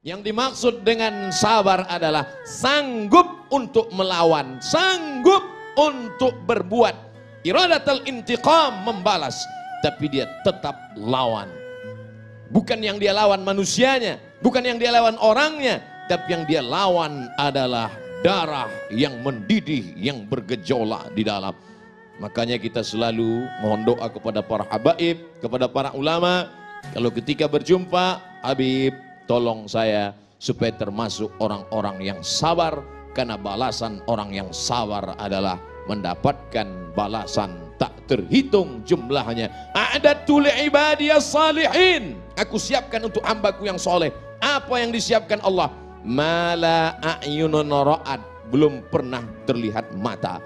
Yang dimaksud dengan sabar adalah sanggup untuk melawan, sanggup untuk berbuat. Iradatul intiqam, membalas, tapi dia tetap lawan. Bukan yang dia lawan manusianya, bukan yang dia lawan orangnya, tapi yang dia lawan adalah darah yang mendidih, yang bergejolak di dalam. Makanya kita selalu mohon doa kepada para habaib, kepada para ulama. Kalau ketika berjumpa, Habib, tolong saya supaya termasuk orang-orang yang sabar, karena balasan orang yang sabar adalah mendapatkan balasan tak terhitung jumlahnya. A'dadtu li'ibadiyas salihin, aku siapkan untuk hambaku yang soleh. Apa yang disiapkan Allah? Mala a'yunun ra'at, belum pernah terlihat mata.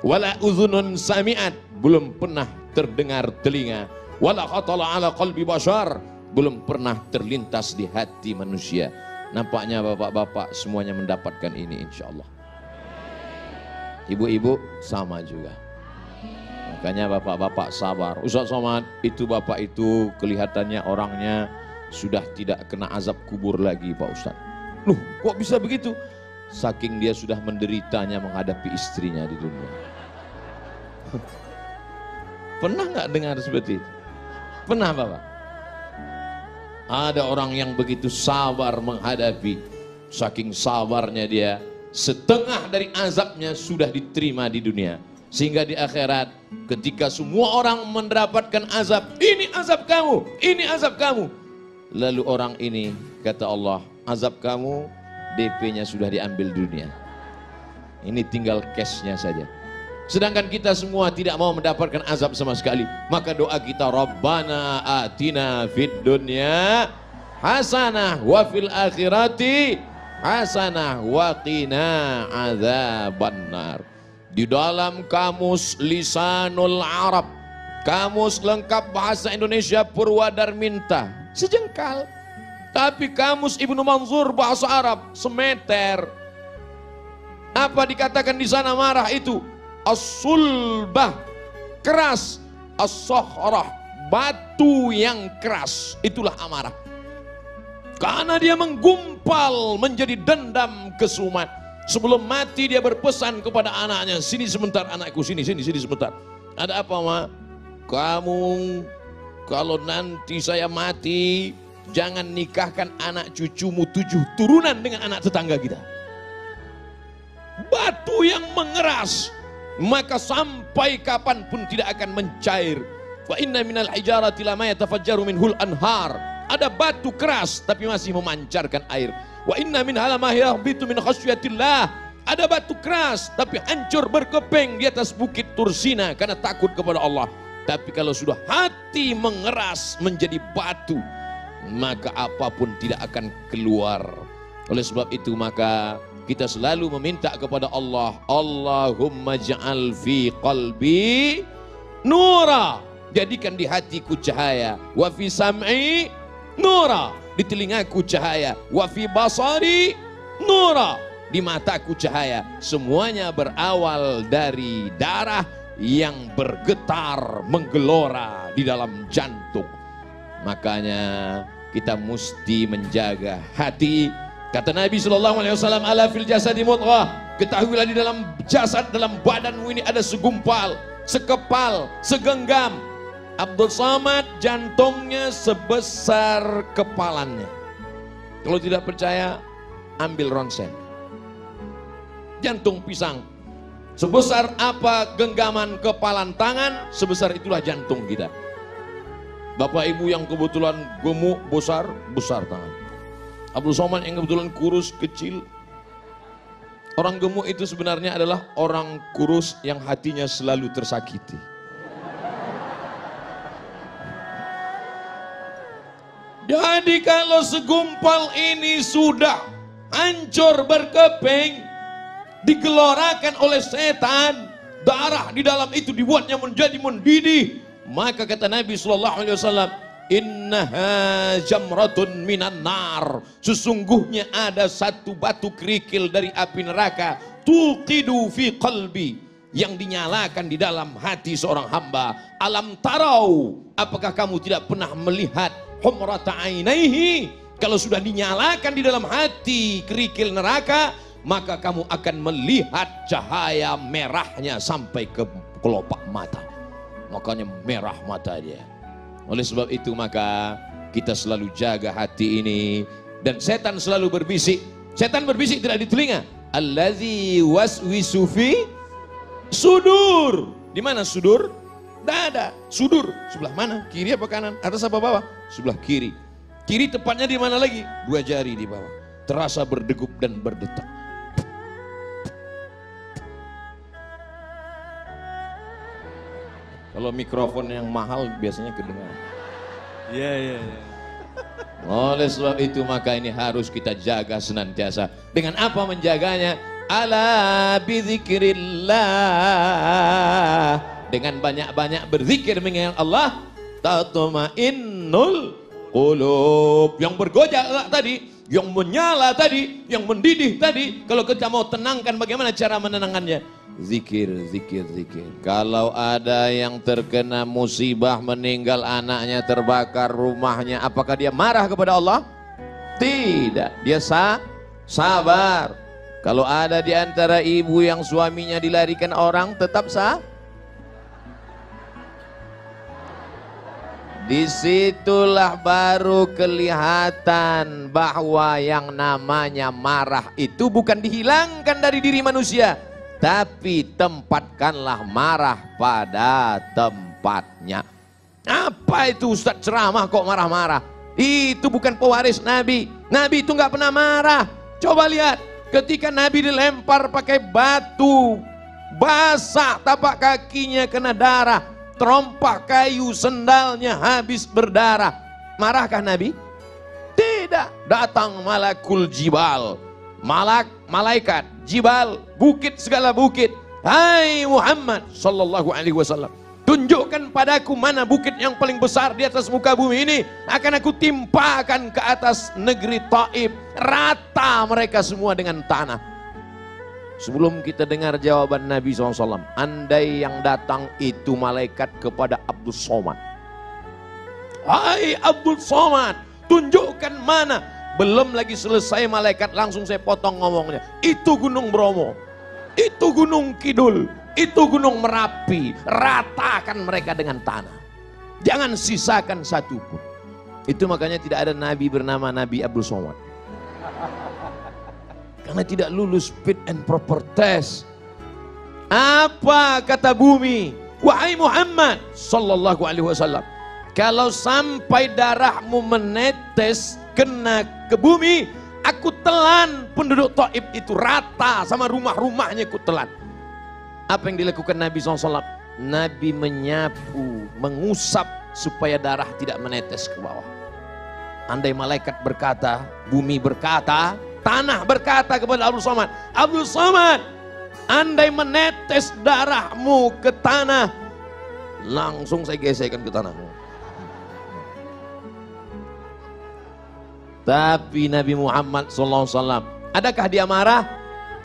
Wala udhunun sami'at, belum pernah terdengar telinga. Wala khatala ala qalbi bashar, belum pernah terlintas di hati manusia. Nampaknya bapak-bapak semuanya mendapatkan ini insyaallah. Ibu-ibu sama juga. Makanya bapak-bapak sabar. Ustaz Somad, itu bapak itu kelihatannya orangnya sudah tidak kena azab kubur lagi Pak Ustaz. Loh, kok bisa begitu? Saking dia sudah menderitanya menghadapi istrinya di dunia. Pernah nggak dengar seperti itu? Pernah bapak? Ada orang yang begitu sabar menghadapi, saking sabarnya dia, setengah dari azabnya sudah diterima di dunia. Sehingga di akhirat ketika semua orang mendapatkan azab, ini azab kamu, ini azab kamu. Lalu orang ini kata Allah, azab kamu DP-nya sudah diambil dunia. Ini tinggal cash-nya saja. Sedangkan kita semua tidak mau mendapatkan azab sama sekali. Maka doa kita, Rabbana atina fid dunya hasanah wa fil akhirati hasanah wa qina adzabannar. Di dalam kamus Lisanul Arab, kamus lengkap bahasa Indonesia Purwadarminta, sejengkal. Tapi kamus Ibnu Manzur bahasa Arab semeter. Apa dikatakan di sana marah itu? As-sulbah, keras. As-sakhrah, batu yang keras. Itulah amarah. Karena dia menggumpal menjadi dendam kesumat. Sebelum mati dia berpesan kepada anaknya, sini sebentar anakku, sini sebentar. Ada apa ma? Kamu kalau nanti saya mati, jangan nikahkan anak cucumu 7 turunan dengan anak tetangga kita. Batu yang mengeras, maka sampai kapanpun tidak akan mencair. Wa inna minal hijarati lama yatafajjaru minhul anhar. Ada batu keras tapi masih memancarkan air. Wa inna min halama yahbitu min khasyatillah. Ada batu keras tapi hancur berkeping di atas bukit Tursina karena takut kepada Allah. Tapi kalau sudah hati mengeras menjadi batu, maka apapun tidak akan keluar. Oleh sebab itu maka kita selalu meminta kepada Allah, Allahumma ja'al fi qalbi nura, jadikan di hatiku cahaya, wa fi sam'i nura, di telingaku cahaya, wa fi basari nura, di mataku cahaya. Semuanya berawal dari darah yang bergetar menggelora di dalam jantung. Makanya kita mesti menjaga hati. Kata Nabi SAW, ala fil jasadi mudghah, ketahuilah di dalam jasad, dalam badanmu ini ada segumpal, sekepal, segenggam. Abdul Somad jantungnya sebesar kepalannya. Kalau tidak percaya, ambil ronsen. Jantung pisang, sebesar apa genggaman kepalan tangan, sebesar itulah jantung kita. Bapak ibu yang kebetulan gemuk besar, besar tangan. Abdul Somad yang kebetulan kurus kecil. Orang gemuk itu sebenarnya adalah orang kurus yang hatinya selalu tersakiti. Jadi kalau segumpal ini sudah hancur berkeping, digelorakan oleh setan, darah di dalam itu dibuatnya menjadi mendidih, maka kata Nabi SAW, innaha jamratun minan nar, sesungguhnya ada satu batu kerikil dari api neraka, tuqidu fi qalbi, yang dinyalakan di dalam hati seorang hamba. Alam tarau, apakah kamu tidak pernah melihat humrata ainaihi, Kalau sudah dinyalakan di dalam hati kerikil neraka, maka kamu akan melihat cahaya merahnya sampai ke kelopak mata. Makanya merah mata dia. Oleh sebab itu maka kita selalu jaga hati ini. Dan setan selalu berbisik. Setan berbisik tidak di telinga. Allazi waswisu fi sudur. Di mana sudur? Dada. Sudur sebelah mana? Kiri apa kanan? Atas apa bawah? Sebelah kiri. Kiri tepatnya di mana lagi? 2 jari di bawah. Terasa berdegup dan berdetak. Kalau mikrofon yang mahal biasanya kedengaran. Iya. Oleh sebab itu maka ini harus kita jaga senantiasa. Dengan apa menjaganya? Ala bizikrillah. Dengan banyak-banyak berzikir mengingat Allah, tatmainnul qulub. Yang bergojak tadi, yang menyala tadi, yang mendidih tadi, kalau kita mau tenangkan, bagaimana cara menenangkannya? Zikir. Kalau ada yang terkena musibah, meninggal anaknya, terbakar rumahnya, apakah dia marah kepada Allah? Tidak, dia sabar. Kalau ada di antara ibu yang suaminya dilarikan orang, tetap disitulah baru kelihatan bahwa yang namanya marah itu bukan dihilangkan dari diri manusia, tapi tempatkanlah marah pada tempatnya. Apa itu Ustadz ceramah kok marah-marah? Itu bukan pewaris Nabi. Nabi itu nggak pernah marah. Coba lihat, ketika Nabi dilempar pakai batu, basah tapak kakinya kena darah, terompak kayu sendalnya habis berdarah. Marahkah Nabi? Tidak. Datang malakul jibal, malaikat jibal, bukit segala bukit. Hai Muhammad sallallahu alaihi wasallam, tunjukkan padaku mana bukit yang paling besar di atas muka bumi ini, akan aku timpakan ke atas negeri Taif, rata mereka semua dengan tanah. Sebelum kita dengar jawaban Nabi SAW, andai yang datang itu malaikat kepada Abdul Somad. Hai Abdul Somad, tunjukkan mana. Belum lagi selesai malaikat, langsung saya potong ngomongnya. Itu Gunung Bromo, itu Gunung Kidul, itu Gunung Merapi. Ratakan mereka dengan tanah, jangan sisakan satu pun. Itu makanya tidak ada nabi bernama Nabi Abdul Somad, karena tidak lulus fit and proper test. Apa kata bumi? Wahai Muhammad sallallahu alaihi wasallam, kalau sampai darahmu menetes kena ke bumi, aku telan penduduk Taif itu rata sama rumah-rumahnya, aku telan. Apa yang dilakukan Nabi SAW? Nabi menyapu, mengusap supaya darah tidak menetes ke bawah. Andai malaikat berkata, bumi berkata, tanah berkata kepada Abdul Somad, Abdul Somad, andai menetes darahmu ke tanah, langsung saya gesekkan ke tanahmu. Tapi Nabi Muhammad SAW, adakah dia marah?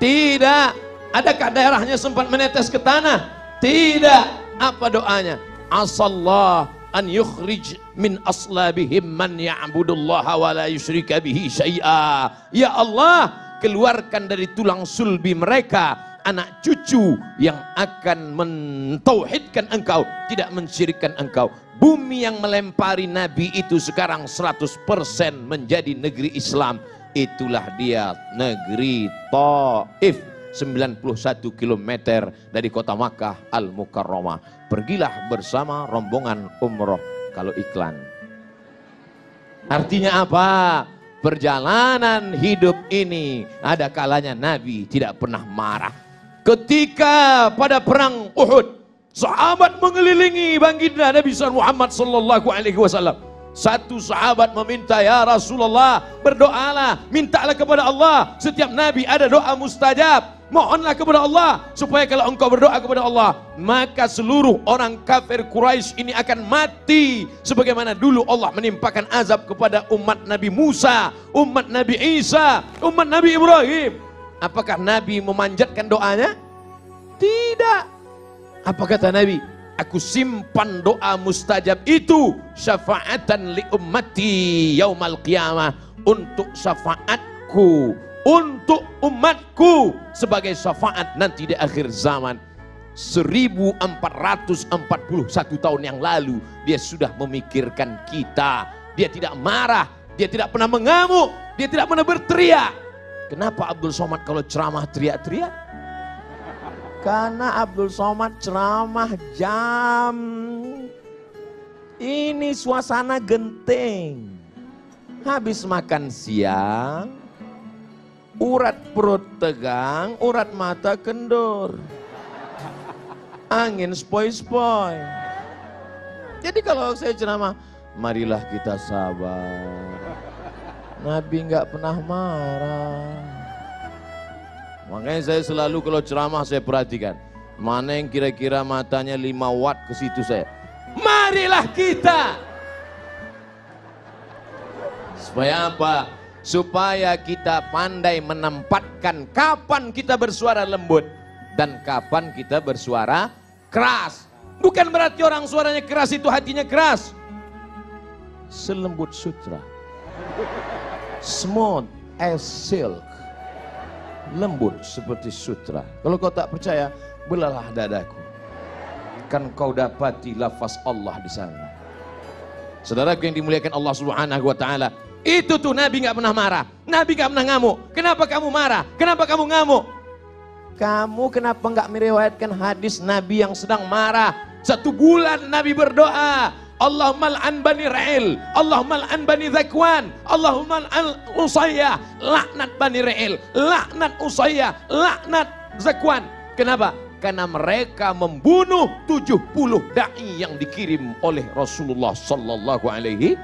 Tidak. Adakah darahnya sempat menetes ke tanah? Tidak. Apa doanya? Asallah an yukhrij min aslabihim man ya'budullaha wa la yusyrika bihi syai'a. Ya Allah, keluarkan dari tulang sulbi mereka anak cucu yang akan mentauhidkan engkau, tidak mensyirikkan engkau. Bumi yang melempari Nabi itu sekarang 100% menjadi negeri Islam. Itulah dia negeri Taif, 91 km dari kota Makkah Al-Mukarramah. Pergilah bersama rombongan umroh kalau iklan. Artinya apa? Perjalanan hidup ini ada kalanya Nabi tidak pernah marah. Ketika pada perang Uhud, sahabat mengelilingi baginda Nabi Muhammad sallallahu alaihi wasallam. Satu sahabat meminta, ya Rasulullah, berdoalah, mintalah kepada Allah. Setiap nabi ada doa mustajab. Mohonlah kepada Allah supaya kalau engkau berdoa kepada Allah, maka seluruh orang kafir Quraisy ini akan mati sebagaimana dulu Allah menimpakan azab kepada umat Nabi Musa, umat Nabi Isa, umat Nabi Ibrahim. Apakah Nabi memanjatkan doanya? Tidak. Apa kata Nabi? aku simpan doa mustajab itu syafaatan li ummati yaumal qiyamah, untuk syafaatku untuk umatku sebagai syafaat nanti di akhir zaman. 1441 tahun yang lalu dia sudah memikirkan kita. Dia tidak marah, dia tidak pernah mengamuk, dia tidak pernah berteriak. Kenapa Abdul Somad kalau ceramah teriak-teriak? Karena Abdul Somad ceramah jam ini suasana genting. Habis makan siang, urat perut tegang, urat mata kendur, angin spoi-spoi. Jadi kalau saya ceramah, marilah kita sabar. Nabi nggak pernah marah. Makanya saya selalu kalau ceramah saya perhatikan, mana yang kira-kira matanya 5 watt ke situ saya. Marilah kita. Supaya apa? Supaya kita pandai menempatkan kapan kita bersuara lembut dan kapan kita bersuara keras. Bukan berarti orang suaranya keras itu hatinya keras. Selembut sutra, smooth as silk, lembut seperti sutra. Kalau kau tak percaya, belalah dadaku, kan kau dapati lafaz Allah di sana. Saudaraku yang dimuliakan Allah Subhanahu wa taala, itu tuh Nabi nggak pernah marah, Nabi nggak pernah ngamuk. Kenapa kamu marah? Kenapa kamu ngamuk? Kamu kenapa nggak meriwayatkan hadis Nabi yang sedang marah? 1 bulan Nabi berdoa, Allahumma al'an bani Ra'il, Allahumma al'an bani Zakwan, Allahumma al'an Usayyah, laknat bani Ra'il, laknat Usayyah, laknat Zakwan. Kenapa? Karena mereka membunuh 70 da'i yang dikirim oleh Rasulullah sallallahu alaihi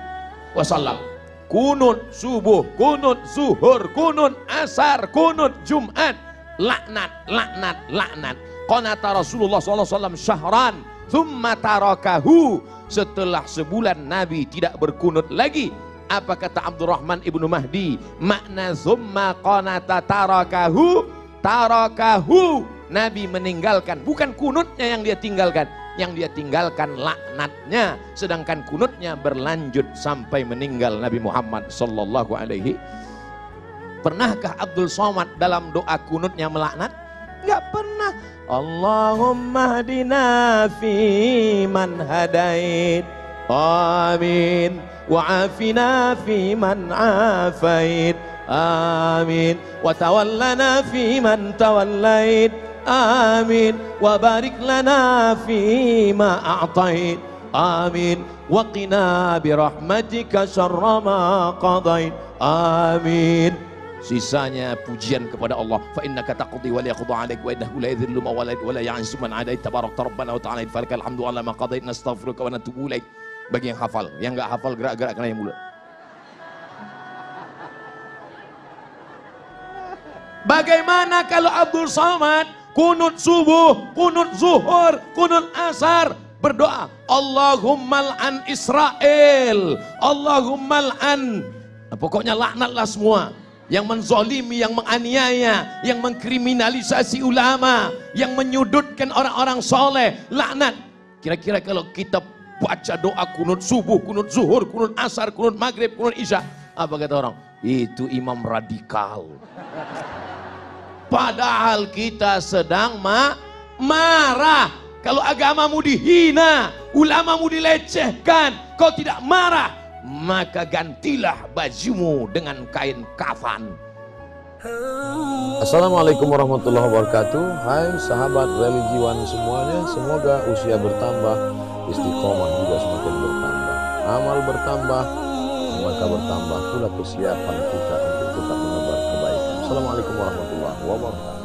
wasallam. Kunut subuh, kunut zuhur, kunut asar, kunut Jumat, laknat, laknat, laknat. Qanata Rasulullah sallallahu alaihi wasallam syahran, thumma tarakahu. Setelah sebulan Nabi tidak berkunut lagi. Apa kata Abdurrahman ibnu Mahdi? Makna thumma qanata tarakahu, tarakahu. Nabi meninggalkan, bukan kunutnya yang dia tinggalkan, yang dia tinggalkan laknatnya, sedangkan kunutnya berlanjut sampai meninggal Nabi Muhammad sallallahu alaihi. Pernahkah Abdul Somad dalam doa kunutnya melaknat? Enggak pernah. Allahumma hadina fi man hadait, amin, wa afina fi man afait, amin, wa tawallana fi man tawallait, amin, wa barik lana fi ma a'tait, amin, wa qina bi rahmatika syarra ma qadait, amin. Sisanya pujian kepada Allah. Fa innaka taqdi wa la yaqda 'alaik wa innahu la yadhillu man walait wa la ya'izzu man 'adait tabarakta rabbana wa ta'ala falakal hamdu 'ala ma qadait nastaghfiruka wa natubu ilaik. Bagi yang hafal, yang enggak hafal gerak-gerak kena yang mulut. Bagaimana kalau Abdul Somad kunut subuh, kunut zuhur, kunut asar berdoa, Allahumma al'an Israel, Allahumma al'an, pokoknya laknatlah semua yang menzolimi, yang menganiaya, yang mengkriminalisasi ulama, yang menyudutkan orang-orang soleh, laknat. Kira-kira kalau kita baca doa kunut subuh, kunut zuhur, kunut asar, kunut maghrib, kunut isya, apa kata orang? Itu imam radikal. Padahal kita sedang marah. Kalau agamamu dihina, ulamamu dilecehkan, kau tidak marah, maka gantilah bajumu dengan kain kafan. Assalamualaikum warahmatullahi wabarakatuh. Hai sahabat religiwan semuanya, semoga usia bertambah, istiqomah juga semakin bertambah, amal bertambah, maka bertambah pula kesiapan kita untuk tetap menebar kebaikan. Assalamualaikum warahmatullahi wabarakatuh.